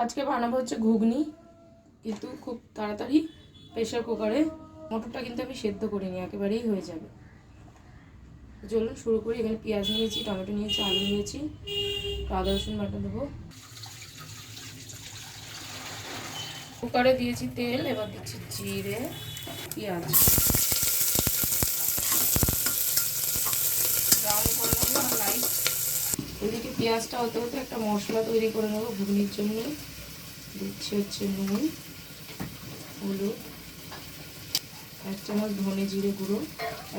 আজকে বানাবো হচ্ছে ঘুগনি, কিন্তু খুব তাড়াতাড়ি প্রেশার কুকারে। মটরটা কিন্তু আমি সেদ্ধ করিনি, একেবারেই হয়ে যাবে। চলুন শুরু করি। এখানে পেঁয়াজ নিয়েছি, টমেটো নিয়েছি, আলু নিয়েছি, আদা রসুন বাটা দেবো। কুকারে দিয়েছি তেল, এবার দিচ্ছি জিরে, পেঁয়াজ ব্রাউন করে নেবো লাইট। এদিকে পেঁয়াজটা হতে হতে একটা মশলা তৈরি করে নেবো ঘুগনির জন্য। দিচ্ছি হচ্ছে নুন, হলুদ, 1 চামচ ধনে জিরে গুঁড়ো,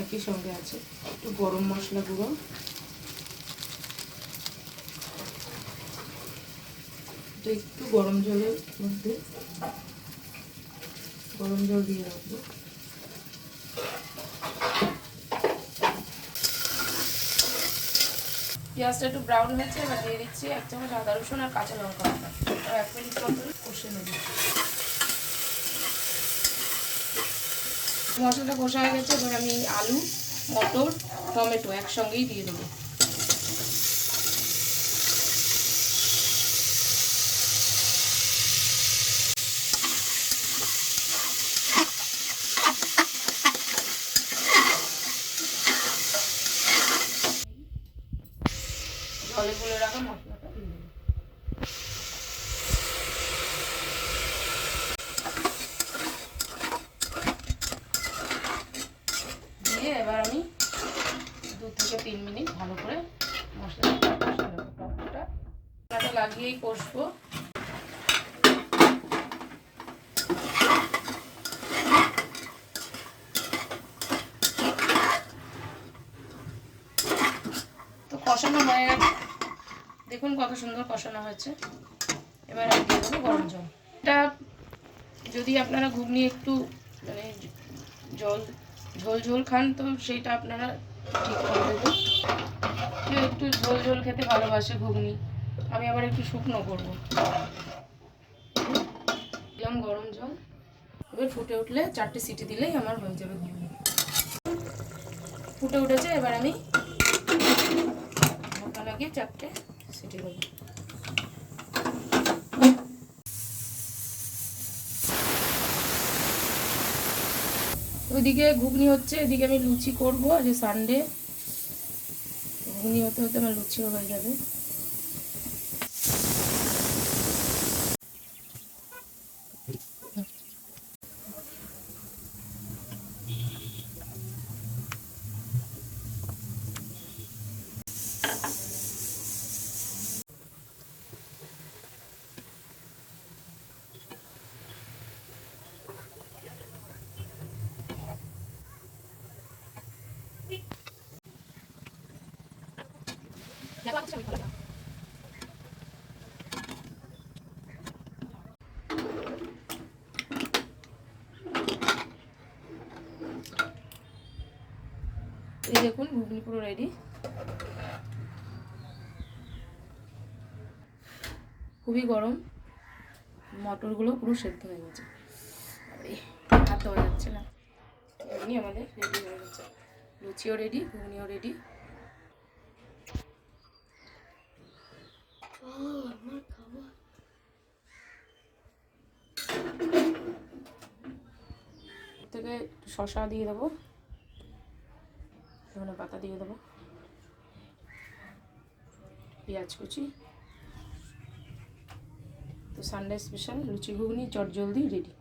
একই সঙ্গে আছে একটু গরম মশলা গুঁড়ো, একটু গরম জলের মধ্যে গরম জল দিয়ে রাখবো। পেঁয়াজটা একটু ব্রাউন হয়েছে, এবার দিয়ে দিচ্ছি 1 চামচ আদা রসুন আর কাঁচা লঙ্কা বাটা। 1 মিনিট মতো কষে নেব। মশলাটা কষা হয়ে গেছে, এবার আমি আলু, মটর, টমেটো একসঙ্গেই দিয়ে দেবো। জলে গুলে রাখা মশলাটা দিয়ে দেবো। দিয়ে এবার আমি 2 থেকে 3 মিনিট ভালো করে মশলাটা কষে নেবো। টমেটোটা লাগিয়েই কষবো। তো কষানো হয়ে গেছে, দেখুন কত সুন্দর কষানো হয়েছে। এবার আমি দিয়ে দেবো গরম জল। এটা যদি আপনারা ঘুগনি একটু মানে জল ঝোল ঝোল খান, তো সেইটা আপনারা ঠিক করে দেবেন। কেউ একটু ঝোল ঝোল খেতে ভালোবাসে ঘুগনি, আমি আবার একটু শুকনো করবো। দিলাম গরম জল, এবার ফুটে উঠলে 4টে সিটি দিলেই আমার হয়ে যাবে ঘুগনি। ফুটে উঠেছে, এবার আমি ঢাকা লাগিয়ে 4টে সিটি দেবো। ওইদিকে ঘুগনি হচ্ছে, এদিকে আমি লুচি করবো। আজ সানডে, ঘুগনি হতে হতে আমার লুচিও হয়ে যাবে। এই দেখুন ঘুগনি পুরো রেডি। খুবই গরম, মটরগুলো পুরো সেদ্ধ হয়ে গেছে, হাত দেওয়া যাচ্ছে না। ঘুগনি আমাদের রেডি হয়ে গেছে, লুচিও রেডি, ঘুগনিও রেডি। আমার খাবার থেকে শসা দিয়ে দেবো, ধনে পাতা দিয়ে দেবো, পেঁয়াজ কুচি। তো সানডে স্পেশাল লুচি ঘুগনি চটজলদি রেডি।